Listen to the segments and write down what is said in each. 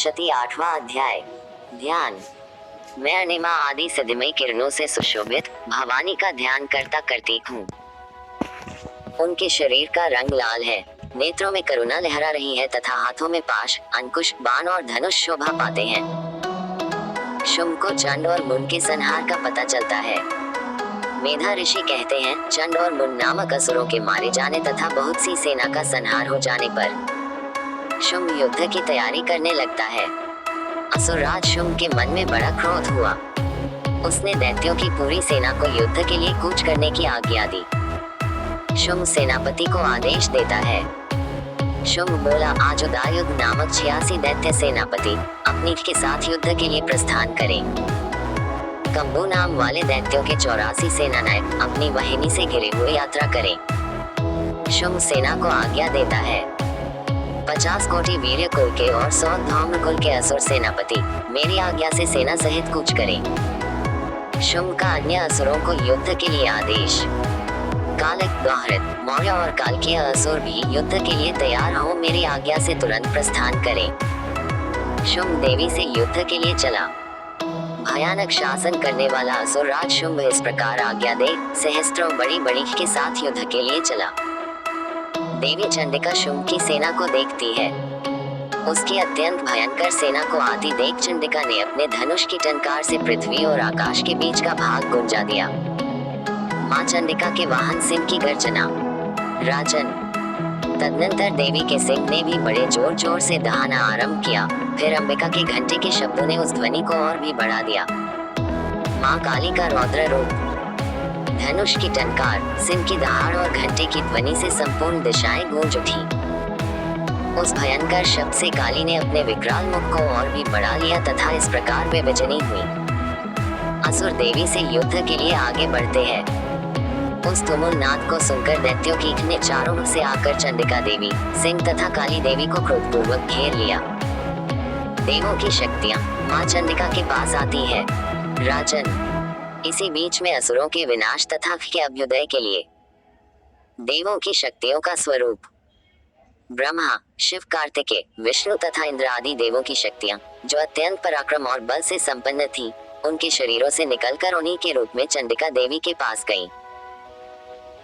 सप्तशती 8वां अध्याय। ध्यान। मैं अनिमा आदि सदिमय किरणों से सुशोभित भवानी का ध्यान करता करती हूँ। उनके शरीर का रंग लाल है, नेत्रों में करुणा लहरा रही है तथा हाथों में पाश, अंकुश, बाण और धनुष शोभा पाते हैं। शुंभ को चंड और मुन के संहार का पता चलता है। मेधा ऋषि कहते हैं, चंड और मुन नामक असुरों के मारे जाने तथा बहुत सी सेना का संहार हो जाने पर शुंभ युद्ध की तैयारी करने लगता है। असुरराज शुंभ के मन में बड़ा क्रोध हुआ। उसने दैत्यों की पूरी सेना को युद्ध के लिए कूच करने की आज्ञा दी। शुंभ सेनापति को आदेश देता है। शुंभ बोला, आज उदायुध नामक 86 दैत्य सेनापति अपनी के साथ युद्ध के लिए प्रस्थान करें। कंबू नाम वाले दैत्यों के 84 सेनानायक अपनी वाहिनी से घिरे हुए यात्रा करें। शुंभ सेना को आज्ञा देता है। 50 कोटि वीर्य कुल के और 100 धौम्र कुल के असुर सेनापति मेरी आज्ञा से सेना सहित कूच करें। शुंभ का अन्य असुरों को युद्ध के लिए आदेश। कालक, गौहरत, मौर्य और कालकीय असुर भी युद्ध के लिए तैयार हो मेरी आज्ञा से तुरंत प्रस्थान करें। शुंभ देवी से युद्ध के लिए चला। भयानक शासन करने वाला असुर राज शुंभ इस प्रकार आज्ञा दे सहस्त्रों बड़ी बड़ी के साथ युद्ध के लिए चला। देवी चंडिका शुंभ की सेना को देखती है। उसकी अत्यंत भयंकर सेना को आती देख चंडिका ने अपने धनुष की टंकार से पृथ्वी और आकाश के बीच का भाग गुंजा दिया। मां चंडिका के वाहन सिंह की गर्जना। राजन। तदनंतर देवी के सिंह ने भी बड़े जोर जोर से दहाना आरंभ किया। फिर अंबिका के घंटे के शब्दों ने उस ध्वनि को और भी बढ़ा दिया। मां काली का रौद्र रूप, धनुष की टंकार, सिंह की दहाड़ और घंटे की ध्वनि से संपूर्ण दिशाएं गूंज उठी। उस भयंकर शब्द से काली ने अपने विकराल मुख को और भी बढ़ा लिया तथा इस प्रकार वे विजयी हुई। असुर देवी से युद्ध के लिए आगे बढ़ते हैं। उस तुमुल नाद को सुनकर दैत्यों की ने चारों ओर से आकर चंडिका देवी, सिंह तथा काली देवी को क्रोधपूर्वक घेर लिया। देवों की शक्तियां मां चंडिका के पास आती है। राजन। इसी बीच में असुरों के विनाश तथा के अभ्युदय के लिए देवों की शक्तियों का स्वरूप। ब्रह्मा, शिव, कार्तिकेय, विष्णु तथा इंद्र आदि देवों की शक्तियां जो अत्यंत पराक्रम और बल से संपन्न थी, उनके शरीरों से निकलकर उन्हीं के रूप में चंडिका देवी के पास गईं।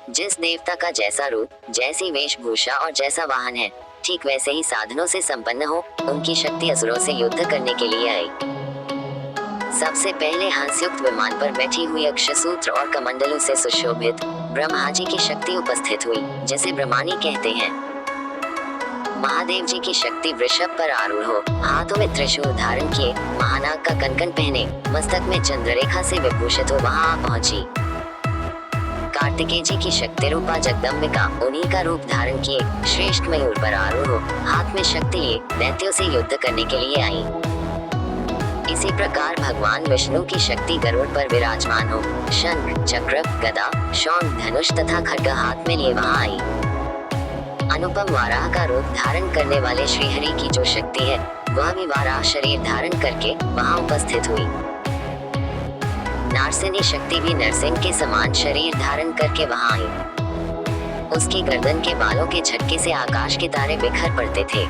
जिस देवता का जैसा रूप, जैसी वेशभूषा और जैसा वाहन है, ठीक वैसे ही साधनों से संपन्न हो, उनकी शक्ति असुरों से युद्ध करने के लिए आई। सबसे पहले हंसयुक्त विमान पर बैठी हुई अक्षसूत्र और कमंडलों से सुशोभित ब्रह्मा जी की शक्ति उपस्थित हुई, जिसे ब्रह्मानी कहते हैं। महादेव जी की शक्ति वृषभ पर आरूढ़ हो, हाथों में त्रिशूल धारण किए, महानाग का कंकण पहने, मस्तक में चंद्ररेखा से विभूषित हो वहां आ पहुंची। कार्तिकेय जी की शक्ति रूपा जगदम्बिका उन्हीं का रूप धारण किए श्रेष्ठ मयूर पर आरूढ़ हो, हाथ में शक्ति लिए दैत्यों से युद्ध करने के लिए आई। इसी प्रकार भगवान विष्णु की शक्ति गरुड़ पर विराजमान हो, शंख, चक्र, गदा, शौंड, धनुष तथा खड्ग हाथ में लिए वहां आई। अनुपम वाराह का रूप धारण करने वाले श्रीहरि की जो शक्ति है, वह भी वाराह शरीर धारण करके वहां उपस्थित हुई। नारसिनी शक्ति भी नरसिंह के समान शरीर धारण करके वहां आई। उसकी गर्दन के बालों के झटके से आकाश के तारे बिखर पड़ते थे।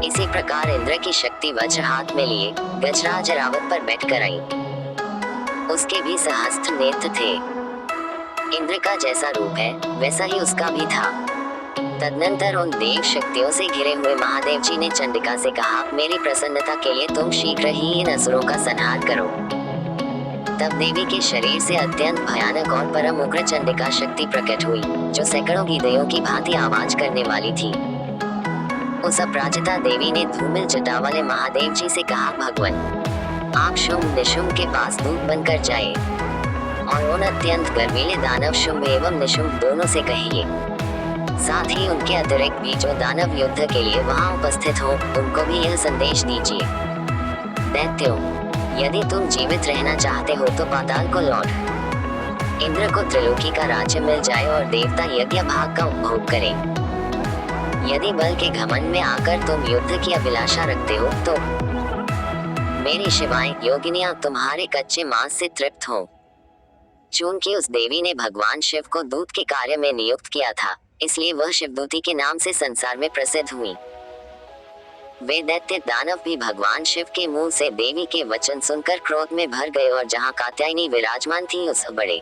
इसी प्रकार इंद्र की शक्ति वज्र हाथ में लिए गजराज रावत पर बैठकर आई। उसके भी सहस्त्र नेत्र थे। इंद्र का जैसा रूप है, वैसा ही उसका भी था। तदनंतर उन देव शक्तियों से घिरे हुए महादेव जी ने चंडिका से कहा, मेरी प्रसन्नता के लिए तुम शीघ्र ही इन असुरों का संहार करो। तब देवी के शरीर से अत्यंत भयानक और परम उग्र चंडिका शक्ति प्रकट हुई, जो सैकड़ों गीदड़ों की भांति आवाज करने वाली थी। उस अपराजिता देवी ने धूमिल जटा वाले महादेव जी से कहा, भगवान, आप शुंभ निशुंभ के पास दूत बनकर जाए और उन अत्यंत गर्वीले दानव शुंभ एवं निशुंभ दोनों से कहिए, साथ ही उनके अतिरिक्त भी जो दानव युद्ध के लिए वहां उपस्थित हो, उनको भी यह संदेश दीजिए। दैत्यों, यदि तुम जीवित रहना चाहते हो तो पाताल को लौट। इंद्र को त्रिलोकी का राज्य मिल जाए और देवता यज्ञ भाग का उपभोग करें। यदि बल के घमंड में आकर तुम युद्ध की अभिलाषा रखते हो तो मेरी शिवाएं योगिनियां तुम्हारे कच्चे मांस से तृप्त हो। चूंकि उस देवी ने भगवान शिव को दूत के कार्य में नियुक्त किया था, इसलिए वह शिवदूती के नाम से संसार में प्रसिद्ध हुई। वे दैत्य दानव भी भगवान शिव के मुंह से देवी के वचन सुनकर क्रोध में भर गए और जहां कात्यायनी विराजमान थी उस बड़े।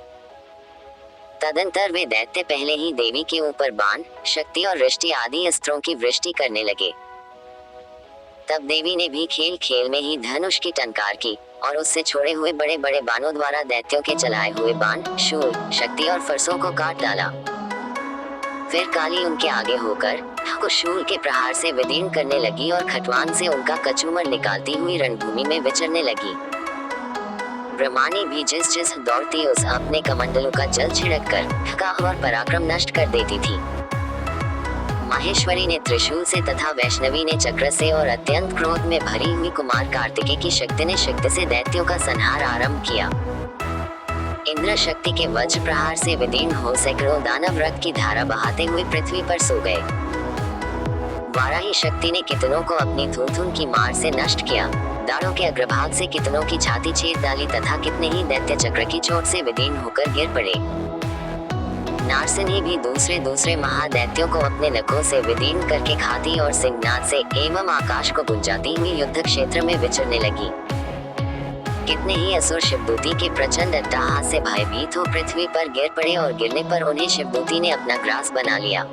तदंतर वे दैत्य पहले ही देवी के ऊपर बाण, शक्ति और रिष्टि आदि अस्त्रों की वृष्टि करने लगे। तब देवी ने भी खेल खेल में ही धनुष की टंकार की और उससे छोड़े हुए बड़े बड़े बाणों द्वारा दैत्यों के चलाए हुए बाण, शूल, शक्ति और फरसों को काट डाला। फिर काली उनके आगे होकर को शूल के प्रहार से विदीर्ण करने लगी और खटवान से उनका कचूमर निकालती हुई रणभूमि में विचरने लगी। ब्रह्मानी भी जिस जिस दौड़ती उस अपने कमंडलों का जल छिड़क कर का और पराक्रम नष्ट कर देती थी। माहेश्वरी ने त्रिशूल से तथा वैष्णवी ने चक्र से और अत्यंत क्रोध में भरी हुई कुमार कार्तिकेय की शक्ति ने शक्ति से दैत्यों का संहार आरंभ किया। इंद्र शक्ति के वज्र प्रहार से विदीर्ण हो सैकड़ों दानव रक्त की धारा बहाते हुए पृथ्वी पर सो गए। वाराही शक्ति ने कितनों को अपनी धूल की मार से नष्ट किया, दाढ़ों के अग्रभाग से कितनों की छाती चीर डाली तथा कितने ही दैत्य चक्र की चोट से विदीर्ण होकर गिर पड़े। नारसिंही भी दूसरे महादैत्यों को अपने नखों से विदीर्ण करके खाती और सिंहनाद से एवं आकाश को गुंजाती हुई युद्ध क्षेत्र में विचरने लगी। कितने ही असुर शिवदूती के प्रचंड अट्टहास से भयभीत हो पृथ्वी पर गिर पड़े और गिरने पर उन्हें शिवदूती ने अपना ग्रास बना लिया।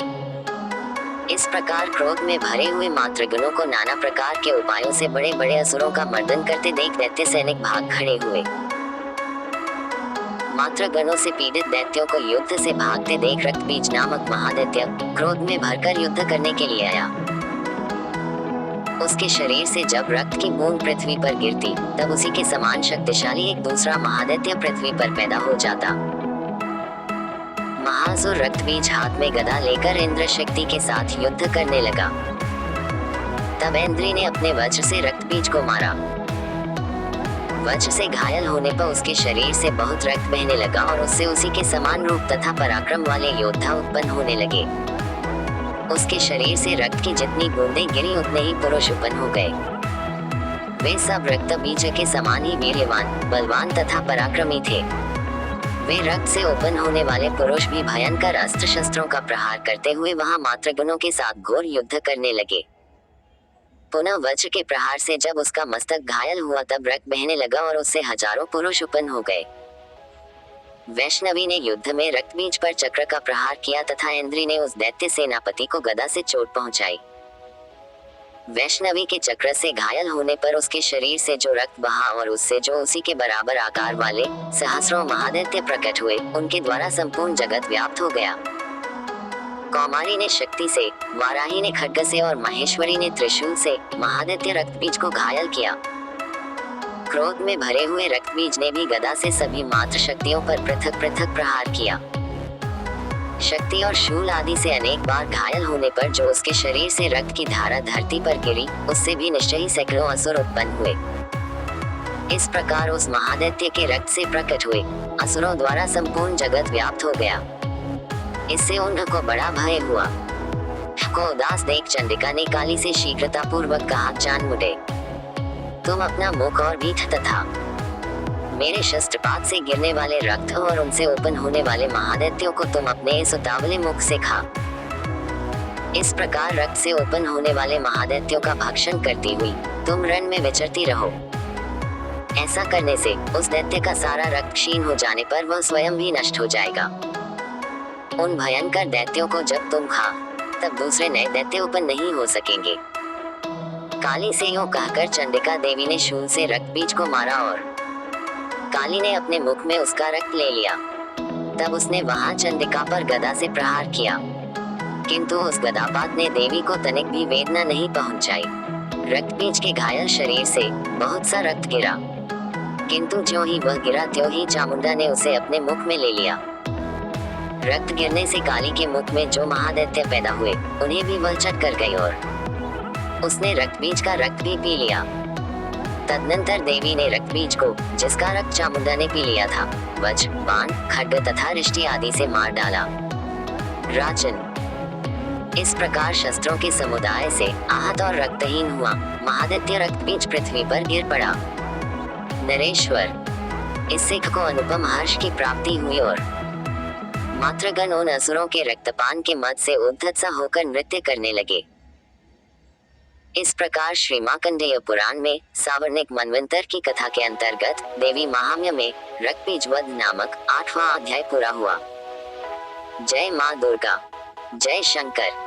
इस प्रकार क्रोध में भरे हुए मातृगणों को नाना प्रकार के उपायों से बड़े बड़े असुरों का मर्दन करते देख दैत्य सैनिक भाग खड़े हुए। मातृगणों से पीड़ित दैत्यों को युद्ध से भागते देख रक्तबीज नामक महादैत्य क्रोध में भरकर युद्ध करने के लिए आया। उसके शरीर से जब रक्त की बूंद पृथ्वी पर गिरती तब उसी के समान शक्तिशाली एक दूसरा महादैत्य पृथ्वी पर पैदा हो जाता। महासुर रक्तबीज हाथ में गदा लेकर इंद्र शक्ति के साथ युद्ध करने लगा। तब इंद्री ने अपने वज्र से रक्तबीज को मारा। वज्र से घायल होने पर उसके शरीर से बहुत रक्त बहने लगा और उससे उसी के समान रूप तथा पराक्रम वाले योद्धा उत्पन्न होने लगे। उसके शरीर से रक्त की जितनी बूंदें गिरी उतने ही पुरुष उत्पन्न हो गए। वे सब रक्तबीज के समान ही वीर्यवान, बलवान तथा पराक्रमी थे। वे रक्त से उत्पन्न होने वाले पुरुष भी भयंकर अस्त्र शस्त्रों का प्रहार करते हुए वहां मातृगणों के साथ घोर युद्ध करने लगे। पुनः वज्र के प्रहार से जब उसका मस्तक घायल हुआ तब रक्त बहने लगा और उससे हजारों पुरुष उत्पन्न हो गए। वैष्णवी ने युद्ध में रक्तबीज पर चक्र का प्रहार किया तथा इंद्री ने उस दैत्य सेनापति को गदा से चोट पहुंचाई। वैष्णवी के चक्र से घायल होने पर उसके शरीर से जो रक्त बहा और उससे जो उसी के बराबर आकार वाले सहस्रों महादैत्य प्रकट हुए, उनके द्वारा संपूर्ण जगत व्याप्त हो गया। कौमारी ने शक्ति से, वाराही ने खड्ग से और महेश्वरी ने त्रिशूल से महादैत्य रक्तबीज को घायल किया। क्रोध में भरे हुए रक्तबीज ने भी गदा से सभी मात्र शक्तियों पर पृथक पृथक प्रहार किया। शक्ति और शूल आदि से अनेक बार घायल होने पर जो उसके शरीर से रक्त की धारा धरती पर गिरी, उससे भी निश्चय ही सैकड़ों असुर उत्पन्न हुए। इस प्रकार उस महादैत्य के रक्त से प्रकट हुए असुरों द्वारा संपूर्ण जगत व्याप्त हो गया। इससे उनको बड़ा भय हुआ। को उदास देख चंडिका ने काली से शीघ्रता पूर्वक कहा, जान मुड़े, तुम अपना मुख और पीठ तथा मेरे शस्त्रपात से गिरने वाले रक्त और उनसे उत्पन्न होने वाले महादैत्यों को तुम अपने इस उतावले मुख से खा। इस प्रकार रक्त से उत्पन्न होने वाले महादैत्यों का भक्षण करती हुई तुम रण में विचरती रहो। ऐसा करने से उस दैत्य का सारा रक्त क्षीण हो जाने पर वह स्वयं भी नष्ट हो जाएगा। उन भयंकर दैत्यों को जब तुम खा तब दूसरे नए दैत्य उत्पन्न नहीं हो सकेंगे। काली से यूं कहकर चंडिका देवी ने शूल से रक्तबीज को मारा और काली ने अपने मुख में उसका रक्त ले लिया। तब उसने वहां चंडिका पर गदा से प्रहार किया, किंतु उस गदापात ने देवी को तनिक भी वेदना नहीं पहुंचाई। रक्तबीज के घायल शरीर से बहुत सा रक्त गिरा, किंतु ज्यों ही वह गिरा त्यों ही चामुंडा ने उसे अपने मुख में ले लिया। रक्त गिरने से काली के मुख में जो महादैत्य पैदा हुए, उन्हें भी वह चट कर गई और उसने रक्तबीज का रक्त भी पी लिया। तदनंतर देवी ने रक्तबीज को, जिसका रक्त चामुंडा ने पी लिया था, वज्र, बाण, खड्ग तथा रिष्टि आदि से मार डाला। राजन, इस प्रकार शस्त्रों के समुदाय से आहत और रक्तहीन हुआ महादैत्य रक्तबीज पृथ्वी पर गिर पड़ा। नरेश्वर, इससे को अनुपम हर्ष की प्राप्ति हुई और मातृगण उन असुरों के रक्तपान के मद से उद्धत सा होकर नृत्य करने लगे। इस प्रकार श्री मार्कंडेय पुराण में सावर्णिक मनवंतर की कथा के अंतर्गत देवी महात्म्य में ऋग्वेद नामक 8वां अध्याय पूरा हुआ। जय मां दुर्गा, जय शंकर।